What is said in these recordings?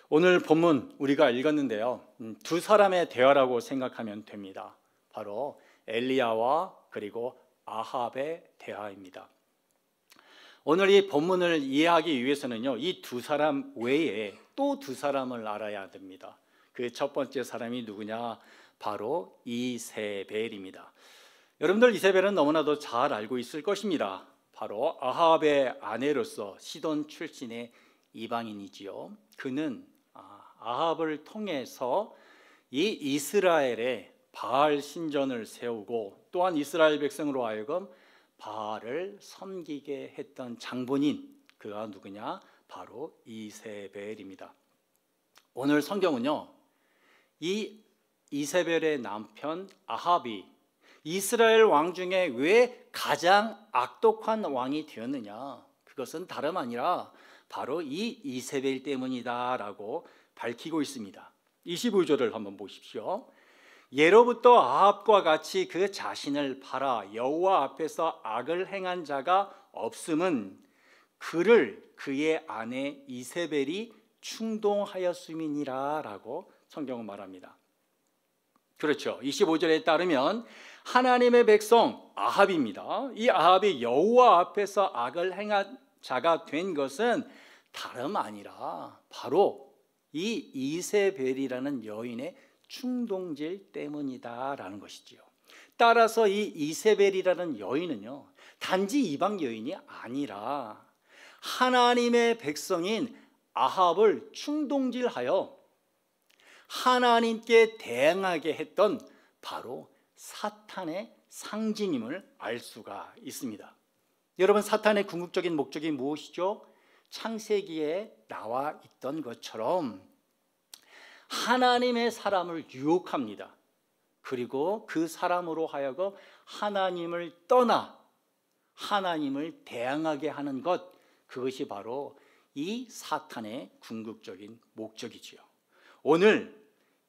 오늘 본문 우리가 읽었는데요. 두 사람의 대화라고 생각하면 됩니다. 바로 엘리야와 그리고 아합의 대화입니다. 오늘 이 본문을 이해하기 위해서는요, 이 두 사람 외에 또 두 사람을 알아야 됩니다. 그 첫 번째 사람이 누구냐? 바로 이세벨입니다. 여러분들 이세벨은 너무나도 잘 알고 있을 것입니다. 바로 아합의 아내로서 시돈 출신의 이방인이지요. 그는 아합을 통해서 이 이스라엘에 바알 신전을 세우고 또한 이스라엘 백성으로 하여금 바알을 섬기게 했던 장본인, 그가 누구냐? 바로 이세벨입니다. 오늘 성경은요, 이 이세벨의 남편 아합이 이스라엘 왕 중에 왜 가장 악독한 왕이 되었느냐? 그것은 다름 아니라 바로 이 이세벨 때문이다라고 밝히고 있습니다. 25절을 한번 보십시오. 예로부터 아합과 같이 그 자신을 팔아 여호와 앞에서 악을 행한 자가 없음은 그를 그의 아내 이세벨이 충동하였음이니라 라고 성경은 말합니다. 그렇죠. 25절에 따르면 하나님의 백성 아합입니다. 이 아합이 여호와 앞에서 악을 행한 자가 된 것은 다름 아니라 바로 이 이세벨이라는 여인의 충동질 때문이다라는 것이지요. 따라서 이 이세벨이라는 여인은요, 단지 이방 여인이 아니라 하나님의 백성인 아합을 충동질하여 하나님께 대항하게 했던 바로 사탄의 상징임을 알 수가 있습니다. 여러분, 사탄의 궁극적인 목적이 무엇이죠? 창세기에 나와 있던 것처럼 하나님의 사람을 유혹합니다. 그리고 그 사람으로 하여금 하나님을 떠나 하나님을 대항하게 하는 것, 그것이 바로 이 사탄의 궁극적인 목적이지요. 오늘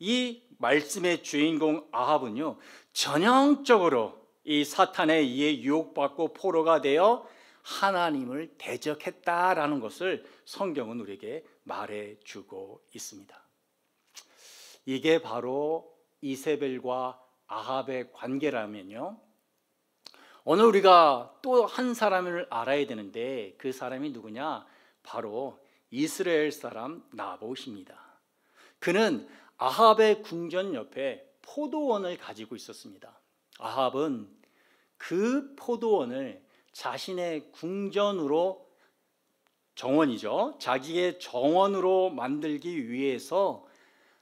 이 말씀의 주인공 아합은요, 전형적으로 이 사탄에 의해 유혹받고 포로가 되어 하나님을 대적했다라는 것을 성경은 우리에게 말해주고 있습니다. 이게 바로 이세벨과 아합의 관계라면요, 오늘 우리가 또 한 사람을 알아야 되는데 그 사람이 누구냐? 바로 이스라엘 사람 나봇입니다. 그는 아합의 궁전 옆에 포도원을 가지고 있었습니다. 아합은 그 포도원을 자신의 궁전으로, 정원이죠, 자기의 정원으로 만들기 위해서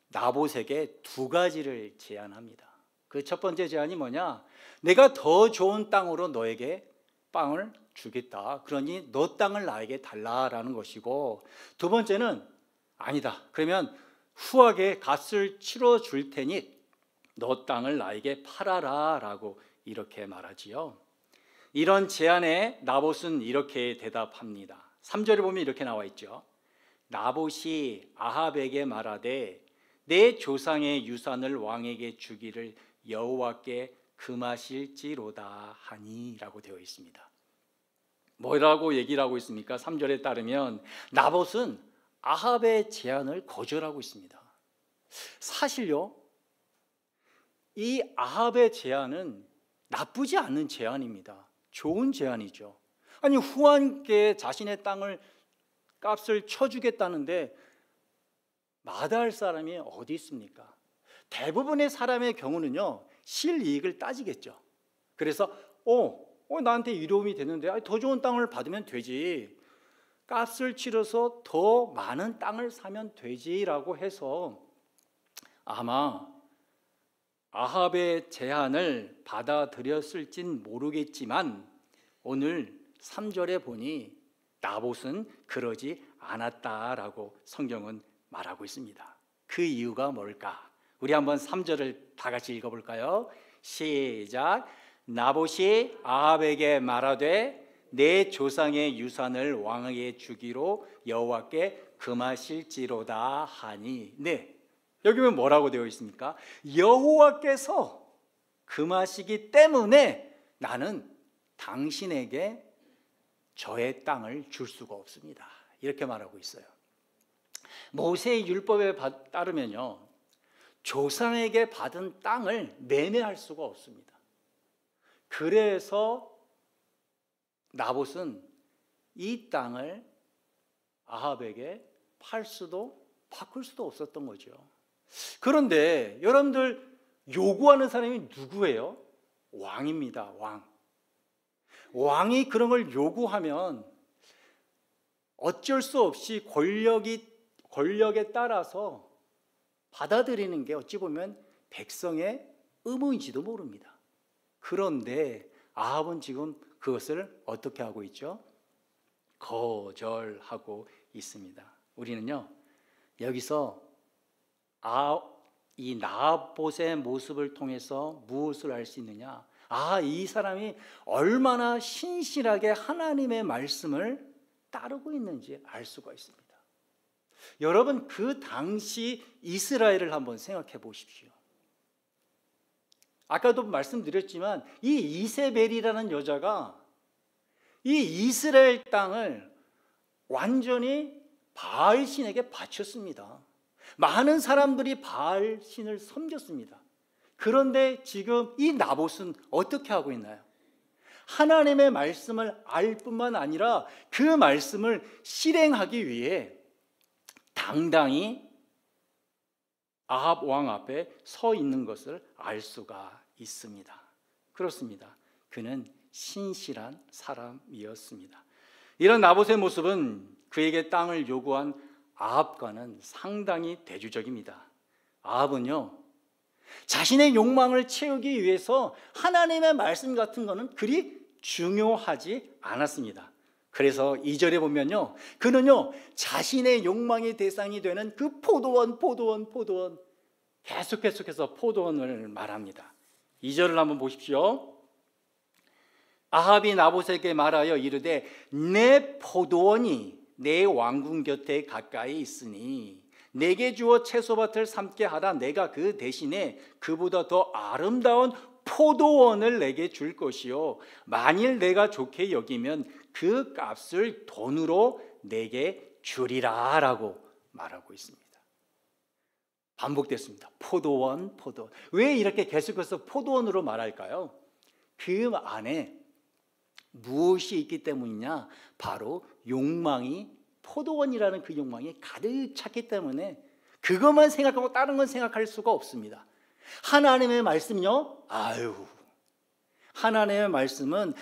나봇에게 두 가지를 제안합니다. 그 첫 번째 제안이 뭐냐? 내가 더 좋은 땅으로 너에게 빵을 주겠다. 그러니 너 땅을 나에게 달라라는 것이고, 두 번째는 아니다, 그러면 후하게 값을 치러 줄 테니 너 땅을 나에게 팔아라 라고 이렇게 말하지요. 이런 제안에 나봇은 이렇게 대답합니다. 3절에 보면 이렇게 나와 있죠. 나봇이 아합에게 말하되 내 조상의 유산을 왕에게 주기를 여호와께 금하실지로다 하니 라고 되어 있습니다. 뭐라고 얘기를 하고 있습니까? 3절에 따르면 나봇은 아합의 제안을 거절하고 있습니다. 사실요, 이 아합의 제안은 나쁘지 않은 제안입니다. 좋은 제안이죠. 아니, 후한께 자신의 땅을 값을 쳐주겠다는데 마다할 사람이 어디 있습니까? 대부분의 사람의 경우는요, 실이익을 따지겠죠. 그래서 나한테 이로움이 되는데 더 좋은 땅을 받으면 되지, 값을 치러서 더 많은 땅을 사면 되지라고 해서 아마 아합의 제안을 받아들였을진 모르겠지만 오늘 3절에 보니 나봇은 그러지 않았다라고 성경은 말하고 있습니다. 그 이유가 뭘까? 우리 한번 3절을 다 같이 읽어볼까요? 시작. 나봇이 아합에게 말하되 내 조상의 유산을 왕에게 주기로 여호와께 금하실지로다 하니. 네, 여기 보면 뭐라고 되어 있습니까? 여호와께서 금하시기 때문에 나는 당신에게 저의 땅을 줄 수가 없습니다, 이렇게 말하고 있어요. 모세의 율법에 따르면요, 조상에게 받은 땅을 매매할 수가 없습니다. 그래서 나봇은 이 땅을 아합에게 팔 수도 바꿀 수도 없었던 거죠. 그런데 여러분들, 요구하는 사람이 누구예요? 왕입니다. 왕이 그런 걸 요구하면 어쩔 수 없이 권력에 따라서 받아들이는 게 어찌 보면 백성의 의무인지도 모릅니다. 그런데 아합은 지금 그것을 어떻게 하고 있죠? 거절하고 있습니다. 우리는요, 여기서 이 나봇의 모습을 통해서 무엇을 알 수 있느냐? 이 사람이 얼마나 신실하게 하나님의 말씀을 따르고 있는지 알 수가 있습니다. 여러분, 그 당시 이스라엘을 한번 생각해 보십시오. 아까도 말씀드렸지만 이 이세벨이라는 여자가 이 이스라엘 땅을 완전히 바알 신에게 바쳤습니다. 많은 사람들이 바알 신을 섬겼습니다. 그런데 지금 이 나봇은 어떻게 하고 있나요? 하나님의 말씀을 알 뿐만 아니라 그 말씀을 실행하기 위해 당당히 아합 왕 앞에 서 있는 것을 알 수가 있습니다. 그렇습니다. 그는 신실한 사람이었습니다. 이런 나봇의 모습은 그에게 땅을 요구한 아합과는 상당히 대조적입니다. 아합은요, 자신의 욕망을 채우기 위해서 하나님의 말씀 같은 것은 그리 중요하지 않았습니다. 그래서 2절에 보면요, 그는요 자신의 욕망의 대상이 되는 그 포도원 계속해서 포도원을 말합니다. 2절을 한번 보십시오. 아합이 나봇에게 말하여 이르되 내 포도원이 내 왕궁 곁에 가까이 있으니 내게 주어 채소밭을 삼게 하라. 내가 그 대신에 그보다 더 아름다운 포도원을 내게 줄 것이요 만일 내가 좋게 여기면 그 값을 돈으로 내게 주리라 라고 말하고 있습니다. 반복됐습니다. 포도원. 왜 이렇게 계속해서 포도원으로 말할까요? 그 안에 무엇이 있기 때문이냐? 바로 욕망이, 포도원이라는 그 욕망이 가득 찼기 때문에 그것만 생각하고 다른 건 생각할 수가 없습니다. 하나님의 말씀은요, 하나님의 말씀은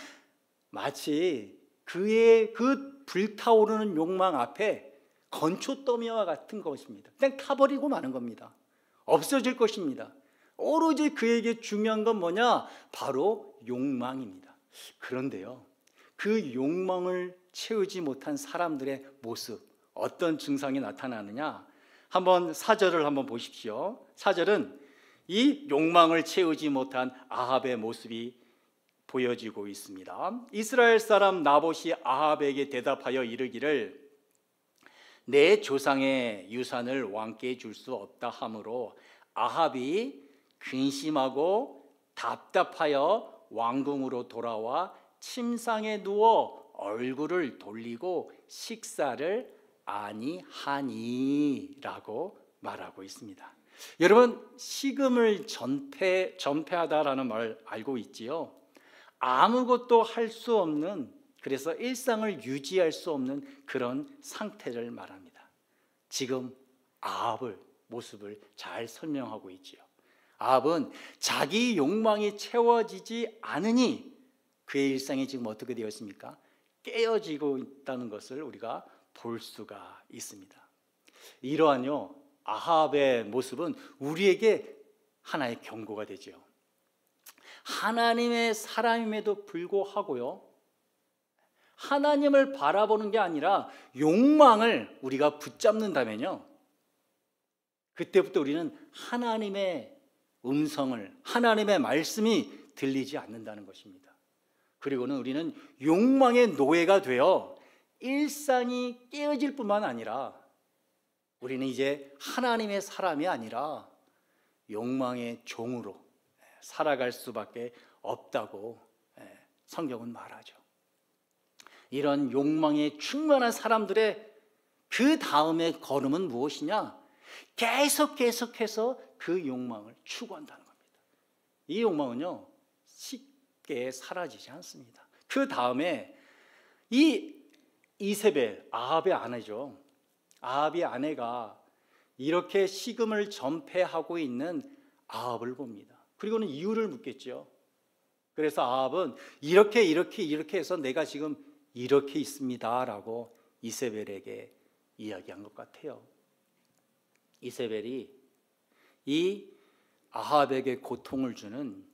마치 그의 그 불타오르는 욕망 앞에 건초더미와 같은 것입니다. 그냥 타버리고 마는 겁니다. 없어질 것입니다. 오로지 그에게 중요한 건 뭐냐? 바로 욕망입니다. 그런데요, 그 욕망을 채우지 못한 사람들의 모습, 어떤 증상이 나타나느냐? 한번 4절을 한번 보십시오. 4절은 이 욕망을 채우지 못한 아합의 모습이 보여지고 있습니다. 이스라엘 사람 나봇이 아합에게 대답하여 이르기를 내 조상의 유산을 왕께 줄 수 없다 하므로 아합이 근심하고 답답하여 왕궁으로 돌아와 침상에 누워 얼굴을 돌리고 식사를 아니하니라고 말하고 있습니다. 여러분, 식음을 전폐하다라는 말 알고 있지요? 아무것도 할 수 없는, 그래서 일상을 유지할 수 없는 그런 상태를 말합니다. 지금 아합의 모습을 잘 설명하고 있지요. 아합은 자기 욕망이 채워지지 않으니 그의 일상이 지금 어떻게 되어 있습니까? 깨어지고 있다는 것을 우리가 볼 수가 있습니다. 이러한요, 아합의 모습은 우리에게 하나의 경고가 되죠. 하나님의 사람임에도 불구하고요, 하나님을 바라보는 게 아니라 욕망을 우리가 붙잡는다면요, 그때부터 우리는 하나님의 음성을, 하나님의 말씀이 들리지 않는다는 것입니다. 그리고는 우리는 욕망의 노예가 되어 일상이 깨어질 뿐만 아니라 우리는 이제 하나님의 사람이 아니라 욕망의 종으로 살아갈 수밖에 없다고 성경은 말하죠. 이런 욕망에 충만한 사람들의 그 다음에 걸음은 무엇이냐? 계속해서 그 욕망을 추구한다는 겁니다. 이 욕망은요, 쉽게 사라지지 않습니다. 그 다음에 이 이세벨, 아합의 아내죠. 아합의 아내가 이렇게 식음을 전폐하고 있는 아합을 봅니다. 그리고는 이유를 묻겠죠. 그래서 아합은 이렇게 해서 내가 지금 이렇게 있습니다 라고 이세벨에게 이야기한 것 같아요. 이세벨이 이 아합에게 고통을 주는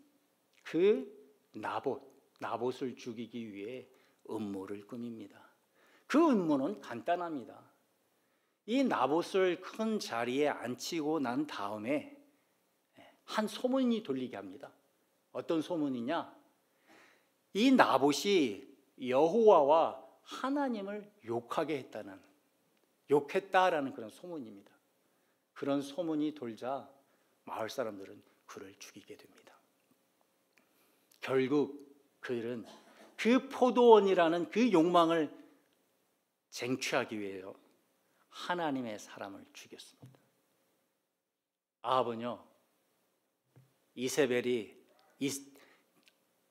그 나봇을 죽이기 위해 음모를 꾸밉니다. 그 음모는 간단합니다. 이 나봇을 큰 자리에 앉히고 난 다음에 한 소문이 돌리게 합니다. 어떤 소문이냐? 이 나봇이 여호와와 하나님을 욕했다라는 그런 소문입니다. 그런 소문이 돌자 마을 사람들은 그를 죽이게 됩니다. 결국 그들은 그 포도원이라는 그 욕망을 쟁취하기 위해서 하나님의 사람을 죽였습니다. 아합은요, 이세벨이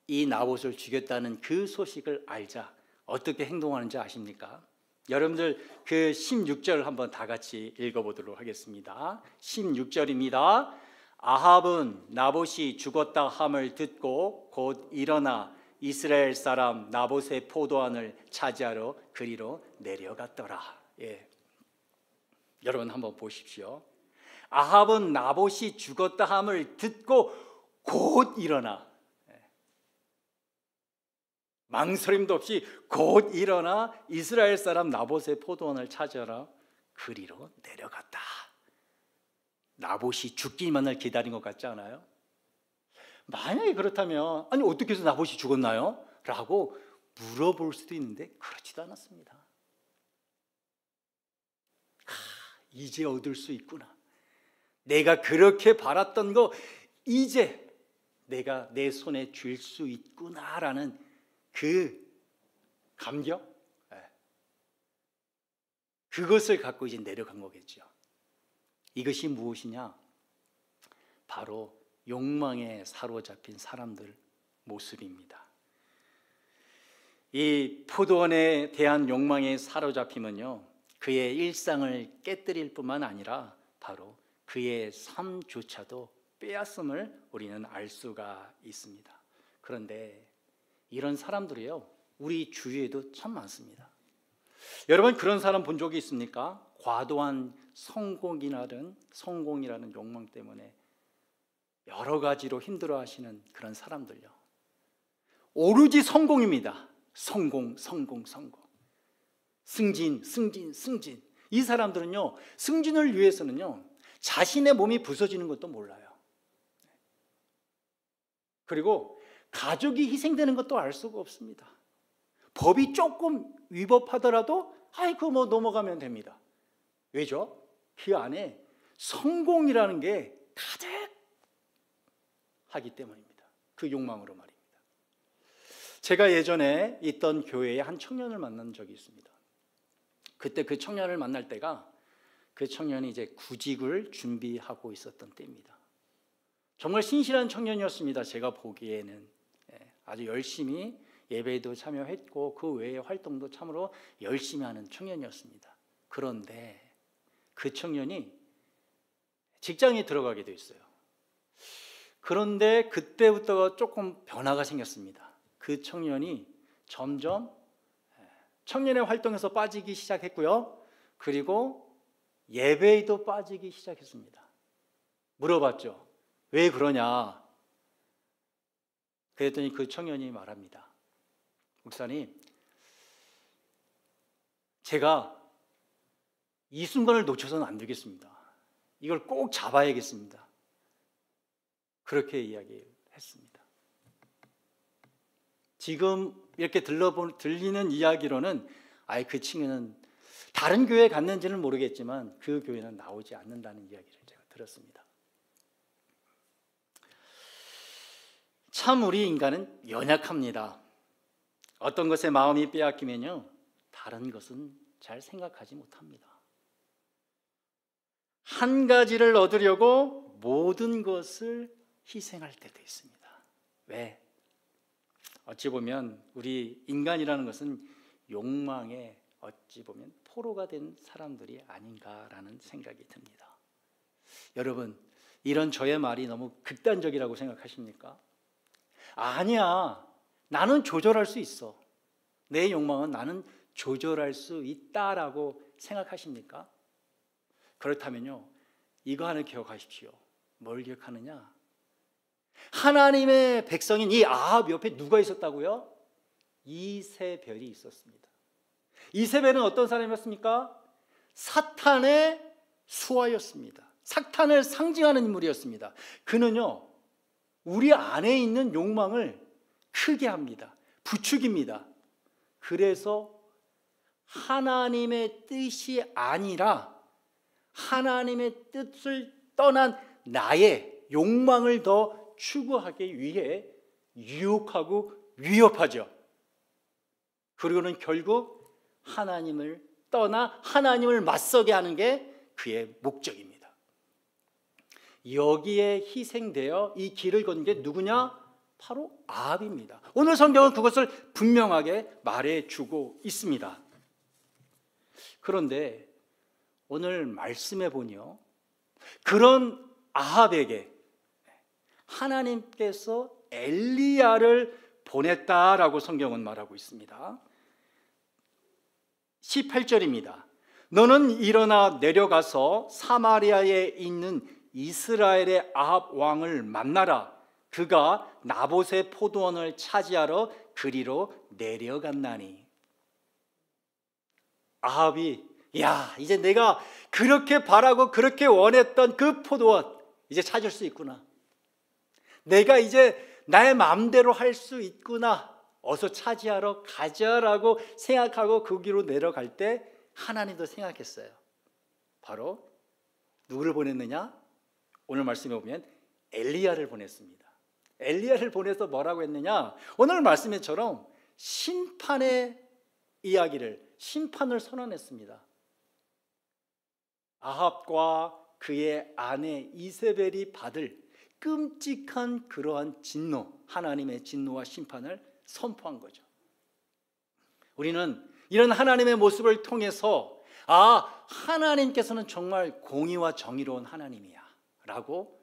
이 나봇을 죽였다는 그 소식을 알자 어떻게 행동하는지 아십니까? 여러분들 그 16절 한번 다 같이 읽어보도록 하겠습니다. 16절입니다. 아합은 나봇이 죽었다 함을 듣고 곧 일어나 이스라엘 사람 나봇의 포도원을 차지하러 그리로 내려갔더라. 예. 여러분 한번 보십시오. 아합은 나봇이 죽었다 함을 듣고 곧 일어나, 망설임도 없이 곧 일어나 이스라엘 사람 나봇의 포도원을 찾아라 그리로 내려갔다. 나봇이 죽기만을 기다린 것 같지 않아요? 만약에 그렇다면 아니 어떻게 해서 나봇이 죽었나요? 라고 물어볼 수도 있는데 그렇지도 않았습니다. 이제 얻을 수 있구나. 내가 그렇게 바랐던 거 이제 내가 내 손에 쥘 수 있구나라는 그 감격, 그것을 갖고 이제 내려간 거겠죠. 이것이 무엇이냐? 바로 욕망에 사로잡힌 사람들 모습입니다. 이 포도원에 대한 욕망에 사로잡힘은요, 그의 일상을 깨뜨릴 뿐만 아니라 바로 그의 삶조차도 빼앗음을 우리는 알 수가 있습니다. 그런데 이런 사람들이요, 우리 주위에도 참 많습니다. 여러분 그런 사람 본 적이 있습니까? 과도한 성공이라는 욕망 때문에 여러 가지로 힘들어하시는 그런 사람들요. 오로지 성공입니다. 성공. 승진. 이 사람들은요, 승진을 위해서는요, 자신의 몸이 부서지는 것도 몰라요. 그리고 가족이 희생되는 것도 알 수가 없습니다. 법이 조금 위법하더라도 그거 뭐 넘어가면 됩니다. 왜죠? 그 안에 성공이라는 게 가득하기 때문입니다. 그 욕망으로 말입니다. 제가 예전에 있던 교회에 한 청년을 만난 적이 있습니다. 그때 그 청년을 만날 때가 그 청년이 이제 구직을 준비하고 있었던 때입니다. 정말 신실한 청년이었습니다. 제가 보기에는 아주 열심히 예배에도 참여했고 그 외의 활동도 참으로 열심히 하는 청년이었습니다. 그런데 그 청년이 직장에 들어가게 됐어요. 그런데 그때부터 조금 변화가 생겼습니다. 그 청년이 점점 청년의 활동에서 빠지기 시작했고요. 그리고 예배에도 빠지기 시작했습니다. 물어봤죠. 왜 그러냐? 그랬더니 그 청년이 말합니다. 목사님, 제가 이 순간을 놓쳐서는 안 되겠습니다. 이걸 꼭 잡아야겠습니다. 그렇게 이야기했습니다. 지금 이렇게 들리는 이야기로는 그 친구는 다른 교회에 갔는지는 모르겠지만 그 교회는 나오지 않는다는 이야기를 제가 들었습니다. 참 우리 인간은 연약합니다. 어떤 것에 마음이 빼앗기면요, 다른 것은 잘 생각하지 못합니다. 한 가지를 얻으려고 모든 것을 희생할 때도 있습니다. 왜? 어찌 보면 우리 인간이라는 것은 욕망에 어찌 보면 포로가 된 사람들이 아닌가라는 생각이 듭니다. 여러분, 이런 저의 말이 너무 극단적이라고 생각하십니까? 아니야, 나는 조절할 수 있어. 내 욕망은 나는 조절할 수 있다라고 생각하십니까? 그렇다면요, 이거 하나 기억하십시오. 뭘 기억하느냐? 하나님의 백성인 이 아합 옆에 누가 있었다고요? 이세벨이 있었습니다. 이세벨은 어떤 사람이었습니까? 사탄의 수하였습니다. 사탄을 상징하는 인물이었습니다. 그는요, 우리 안에 있는 욕망을 크게 합니다. 부추깁니다. 그래서 하나님의 뜻이 아니라 하나님의 뜻을 떠난 나의 욕망을 더 추구하기 위해 유혹하고 위협하죠. 그리고는 결국 하나님을 떠나 하나님을 맞서게 하는 게 그의 목적입니다. 여기에 희생되어 이 길을 건 게 누구냐? 바로 아합입니다. 오늘 성경은 그것을 분명하게 말해주고 있습니다. 그런데 오늘 말씀해 보니요, 그런 아합에게 하나님께서 엘리야를 보냈다라고 성경은 말하고 있습니다. 18절입니다. 너는 일어나 내려가서 사마리아에 있는 이스라엘의 아합 왕을 만나라. 그가 나봇의 포도원을 차지하러 그리로 내려갔나니. 아합이, 야, 이제 내가 그렇게 바라고 그렇게 원했던 그 포도원 이제 찾을 수 있구나. 내가 이제 나의 마음대로 할 수 있구나. 어서 차지하러 가자라고 생각하고 그 길로 내려갈 때 하나님도 생각했어요. 바로 누구를 보냈느냐? 오늘 말씀에 보면 엘리야를 보냈습니다. 엘리야를 보내서 뭐라고 했느냐? 오늘 말씀에처럼 심판의 이야기를, 심판을 선언했습니다. 아합과 그의 아내 이세벨이 받을 끔찍한 그러한 진노, 하나님의 진노와 심판을 선포한 거죠. 우리는 이런 하나님의 모습을 통해서 하나님께서는 정말 공의와 정의로운 하나님이야 라고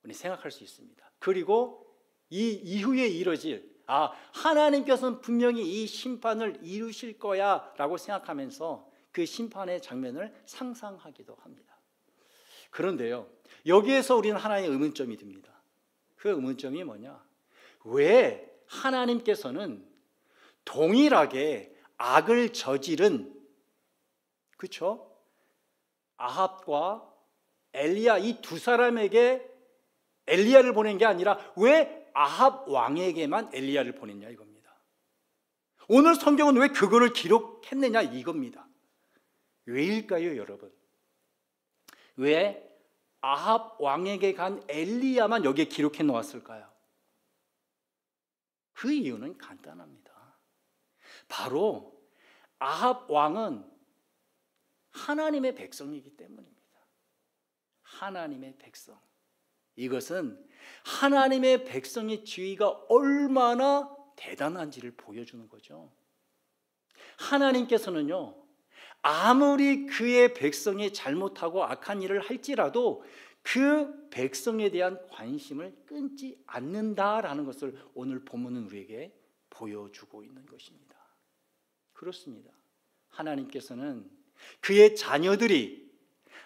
우리 생각할 수 있습니다. 그리고 이 이후에 이뤄질 하나님께서는 분명히 이 심판을 이루실 거야 라고 생각하면서 그 심판의 장면을 상상하기도 합니다. 그런데요, 여기에서 우리는 하나의 의문점이 듭니다. 그 의문점이 뭐냐? 왜 하나님께서는 동일하게 악을 저지른, 그렇죠? 아합과 엘리야 이 두 사람에게 엘리야를 보낸 게 아니라 왜 아합 왕에게만 엘리야를 보냈냐 이겁니다. 오늘 성경은 왜 그거를 기록했느냐 이겁니다. 왜일까요, 여러분? 왜 아합 왕에게 간 엘리야만 여기에 기록해 놓았을까요? 그 이유는 간단합니다. 바로 아합 왕은 하나님의 백성이기 때문입니다. 하나님의 백성. 이것은 하나님의 백성의 지위가 얼마나 대단한지를 보여주는 거죠. 하나님께서는요, 아무리 그의 백성이 잘못하고 악한 일을 할지라도 그 백성에 대한 관심을 끊지 않는다라는 것을 오늘 본문은 우리에게 보여주고 있는 것입니다. 그렇습니다. 하나님께서는 그의 자녀들이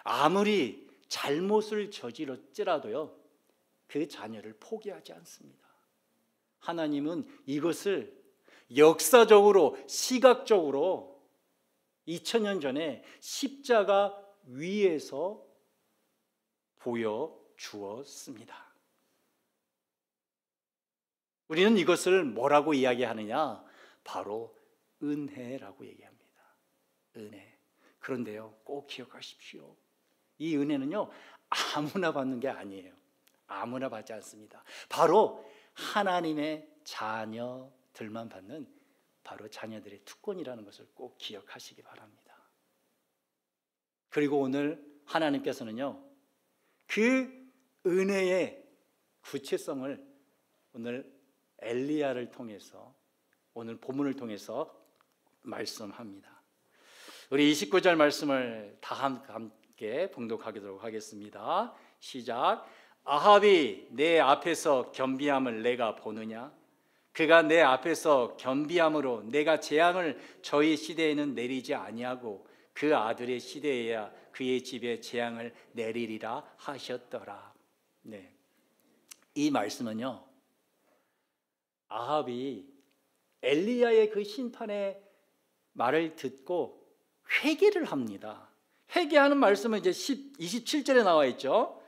아무리 잘못을 저질렀지라도요, 그 자녀를 포기하지 않습니다. 하나님은 이것을 역사적으로, 시각적으로 2000년 전에 십자가 위에서 보여주었습니다. 우리는 이것을 뭐라고 이야기하느냐? 바로 은혜라고 얘기합니다. 은혜. 그런데요, 꼭 기억하십시오. 이 은혜는요, 아무나 받는 게 아니에요. 아무나 받지 않습니다. 바로 하나님의 자녀들만 받는 바로 자녀들의 특권이라는 것을 꼭 기억하시기 바랍니다. 그리고 오늘 하나님께서는요, 그 은혜의 구체성을 오늘 엘리야를 통해서, 오늘 본문을 통해서 말씀합니다. 우리 29절 말씀을 다 함께 봉독하도록 하겠습니다. 시작. 아합이 내 앞에서 겸비함을 내가 보느냐? 그가 내 앞에서 겸비함으로 내가 재앙을 저희 시대에는 내리지 아니하고 그 아들의 시대에야 그의 집에 재앙을 내리리라 하셨더라. 네, 이 말씀은요, 아합이 엘리야의 그 심판의 말을 듣고 회개를 합니다. 회개하는 말씀은 이제 27절에 나와 있죠.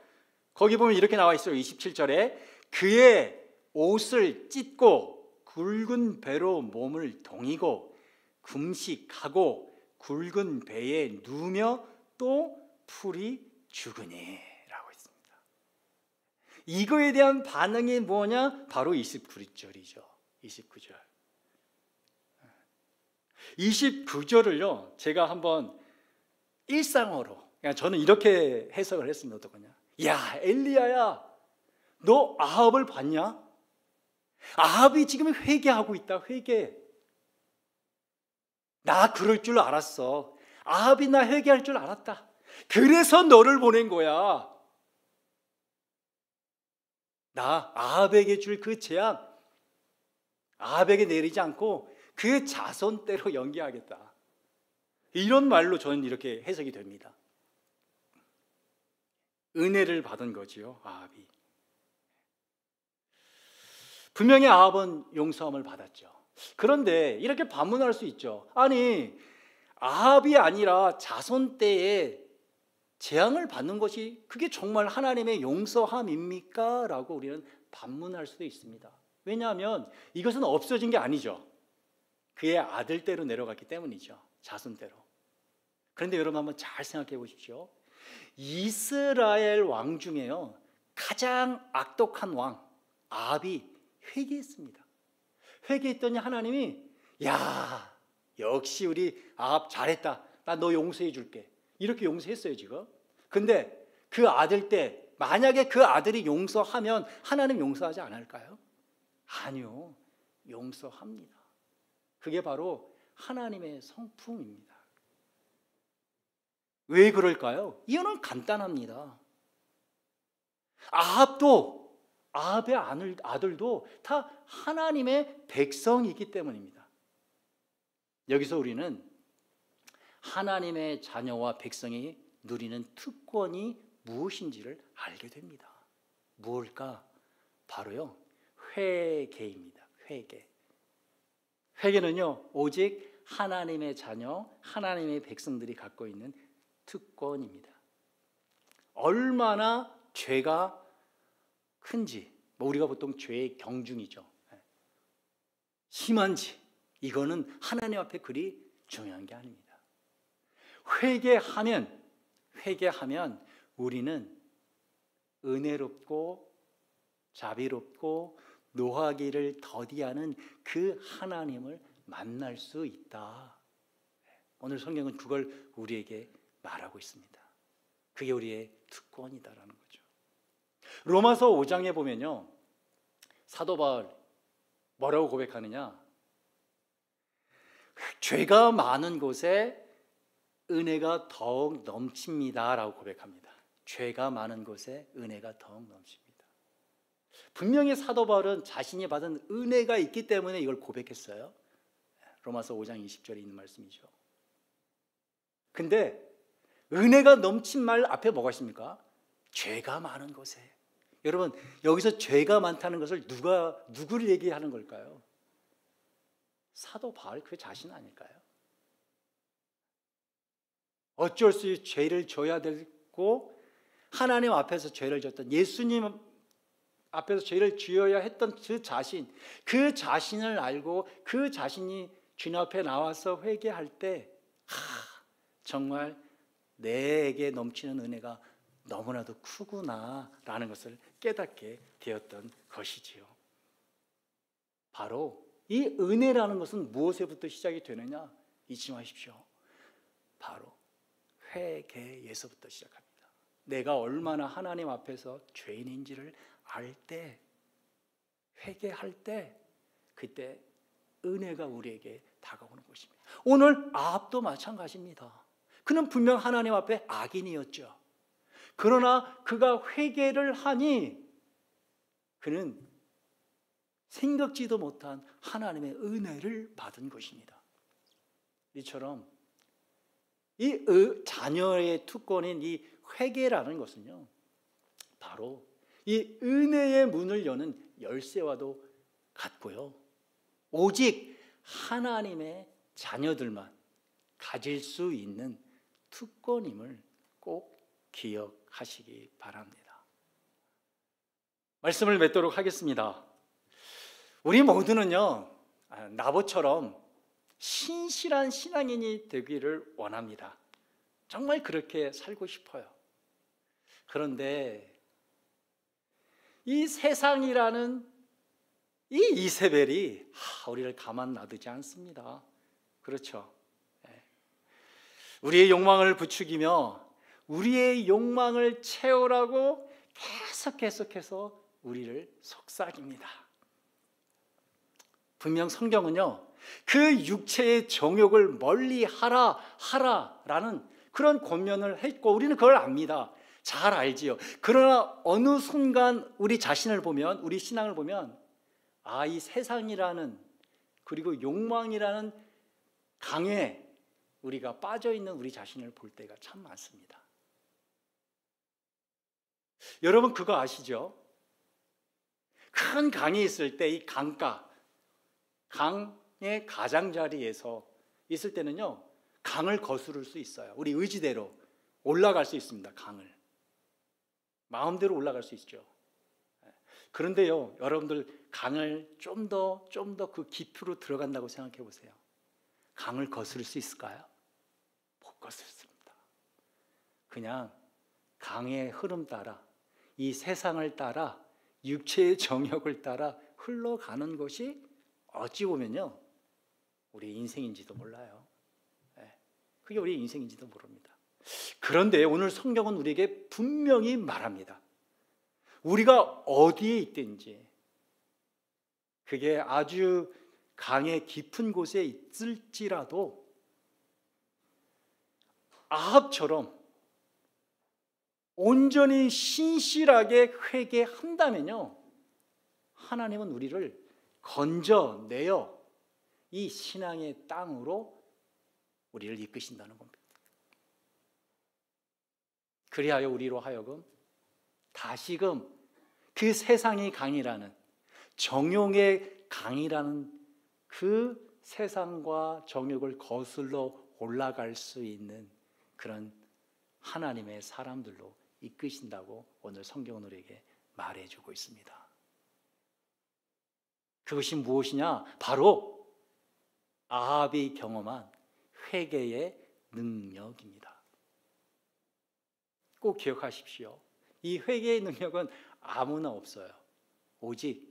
거기 보면 이렇게 나와 있어요. 27절에 그의 옷을 찢고 굵은 배로 몸을 동이고 금식하고 굵은 배에 누우며 또 풀이 죽으니 라고 있습니다. 이거에 대한 반응이 뭐냐? 바로 29절이죠. 29절. 29절을요, 제가 한번 일상어로, 그냥 저는 이렇게 해석을 했습니다. 어떡하냐? 야, 엘리야야, 너 아합을 봤냐? 아합이 지금 회개하고 있다. 회개. 나 그럴 줄 알았어. 아합이 나 회개할 줄 알았다. 그래서 너를 보낸 거야. 나 아합에게 줄 그 재앙, 아합에게 내리지 않고 그 자손대로 연기하겠다. 이런 말로 저는 이렇게 해석이 됩니다. 은혜를 받은 거지요, 아합이. 분명히 아합은 용서함을 받았죠. 그런데 이렇게 반문할 수 있죠. 아니, 아합이 아니라 자손 때에 재앙을 받는 것이 그게 정말 하나님의 용서함입니까? 라고 우리는 반문할 수도 있습니다. 왜냐하면 이것은 없어진 게 아니죠. 그의 아들 때로 내려갔기 때문이죠. 자손 때로. 그런데 여러분 한번 잘 생각해 보십시오. 이스라엘 왕 중에요, 가장 악독한 왕 아합이 회개했습니다. 회개했더니 하나님이 야, 역시 우리 아합 잘했다. 나 너 용서해 줄게. 이렇게 용서했어요, 지금. 근데 그 아들 때 만약에 그 아들이 용서하면 하나님 용서하지 않을까요? 아니요. 용서합니다. 그게 바로 하나님의 성품입니다. 왜 그럴까요? 이유는 간단합니다. 아합의 아들도 다 하나님의 백성이기 때문입니다. 여기서 우리는 하나님의 자녀와 백성이 누리는 특권이 무엇인지를 알게 됩니다. 무엇일까? 바로요, 회개입니다. 회개. 회개는요, 오직 하나님의 자녀, 하나님의 백성들이 갖고 있는 특권입니다. 얼마나 죄가 큰지, 우리가 보통 죄의 경중이죠. 심한지, 이거는 하나님 앞에 그리 중요한 게 아닙니다. 회개하면 우리는 은혜롭고 자비롭고 노하기를 더디하는 그 하나님을 만날 수 있다. 오늘 성경은 그걸 우리에게 말하고 있습니다. 그게 우리의 특권이다라는 거죠. 로마서 5장에 보면요, 사도 바울 뭐라고 고백하느냐? 죄가 많은 곳에 은혜가 더욱 넘칩니다 라고 고백합니다. 죄가 많은 곳에 은혜가 더욱 넘칩니다. 분명히 사도 바울은 자신이 받은 은혜가 있기 때문에 이걸 고백했어요. 로마서 5장 20절에 있는 말씀이죠. 근데 은혜가 넘친 말 앞에 뭐가 있습니까? 죄가 많은 곳에. 여러분, 여기서 죄가 많다는 것을 누구를 얘기하는 걸까요? 사도 바울 그 자신 아닐까요? 어쩔 수 없이 죄를 져야 되고 하나님 앞에서 죄를 졌던, 예수님 앞에서 죄를 지어야 했던 그 자신을 알고 그 자신이 주님 앞에 나와서 회개할 때 정말 내게 넘치는 은혜가 너무나도 크구나라는 것을 깨닫게 되었던 것이지요. 바로 이 은혜라는 것은 무엇에부터 시작이 되느냐? 잊지 마십시오. 바로 회개에서부터 시작합니다. 내가 얼마나 하나님 앞에서 죄인인지를 알 때, 회개할 때, 그때 은혜가 우리에게 다가오는 것입니다. 오늘 아합도 마찬가지입니다. 그는 분명 하나님 앞에 악인이었죠. 그러나 그가 회개를 하니 그는 생각지도 못한 하나님의 은혜를 받은 것입니다. 이처럼 이 자녀의 특권인 이 회개라는 것은요, 바로 이 은혜의 문을 여는 열쇠와도 같고요, 오직 하나님의 자녀들만 가질 수 있는 특권임을 꼭 기억하시기 바랍니다. 말씀을 맺도록 하겠습니다. 우리 모두는요, 나보처럼 신실한 신앙인이 되기를 원합니다. 정말 그렇게 살고 싶어요. 그런데 이 세상이라는 이 이세벨이 우리를 가만 놔두지 않습니다. 그렇죠? 우리의 욕망을 부추기며 우리의 욕망을 채우라고 계속해서 우리를 속삭입니다. 분명 성경은요, 그 육체의 정욕을 멀리 하라라는 그런 권면을 했고 우리는 그걸 압니다. 잘 알지요. 그러나 어느 순간 우리 자신을 보면, 우리 신앙을 보면, 이 세상이라는, 그리고 욕망이라는 강에 우리가 빠져있는 우리 자신을 볼 때가 참 많습니다. 여러분 그거 아시죠? 큰 강이 있을 때 이 강가, 강의 가장자리에서 있을 때는요, 강을 거스를 수 있어요. 우리 의지대로 올라갈 수 있습니다. 강을 마음대로 올라갈 수 있죠. 그런데요, 여러분들 강을 좀 더 그 깊이로 들어간다고 생각해 보세요. 강을 거스를 수 있을까요? 못 거스릅니다. 그냥 강의 흐름 따라, 이 세상을 따라, 육체의 정욕을 따라 흘러가는 것이 어찌 보면요, 우리 인생인지도 몰라요. 그게 우리 인생인지도 모릅니다. 그런데 오늘 성경은 우리에게 분명히 말합니다. 우리가 어디에 있든지, 그게 아주 강의 깊은 곳에 있을지라도 아합처럼 온전히 신실하게 회개한다면요, 하나님은 우리를 건져내어 이 신앙의 땅으로 우리를 이끄신다는 겁니다. 그리하여 우리로 하여금 다시금 그 세상의 강이라는, 정욕의 강이라는 그 세상과 정욕을 거슬러 올라갈 수 있는 그런 하나님의 사람들로 이끄신다고 오늘 성경은 우리에게 말해주고 있습니다. 그것이 무엇이냐? 바로 아합이 경험한 회개의 능력입니다. 꼭 기억하십시오. 이 회개의 능력은 아무나 없어요. 오직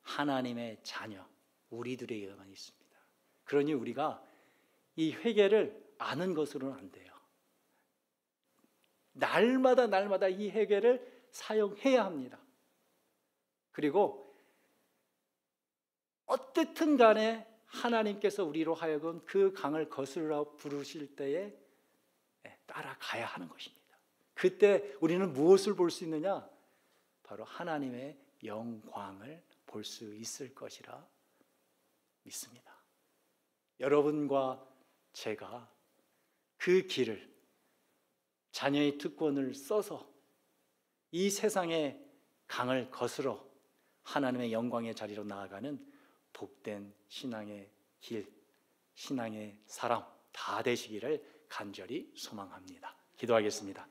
하나님의 자녀, 우리들에게만 있습니다. 그러니 우리가 이 회개를 아는 것으로는 안 돼요. 날마다 이 회개를 사용해야 합니다. 그리고 어떻든 간에 하나님께서 우리로 하여금 그 강을 거스르라 부르실 때에 따라가야 하는 것입니다. 그때 우리는 무엇을 볼 수 있느냐? 바로 하나님의 영광을 볼 수 있을 것이라 믿습니다. 여러분과 제가 그 길을, 자녀의 특권을 써서 이 세상의 강을 거스러 하나님의 영광의 자리로 나아가는 복된 신앙의 길, 신앙의 사람 다 되시기를 간절히 소망합니다. 기도하겠습니다.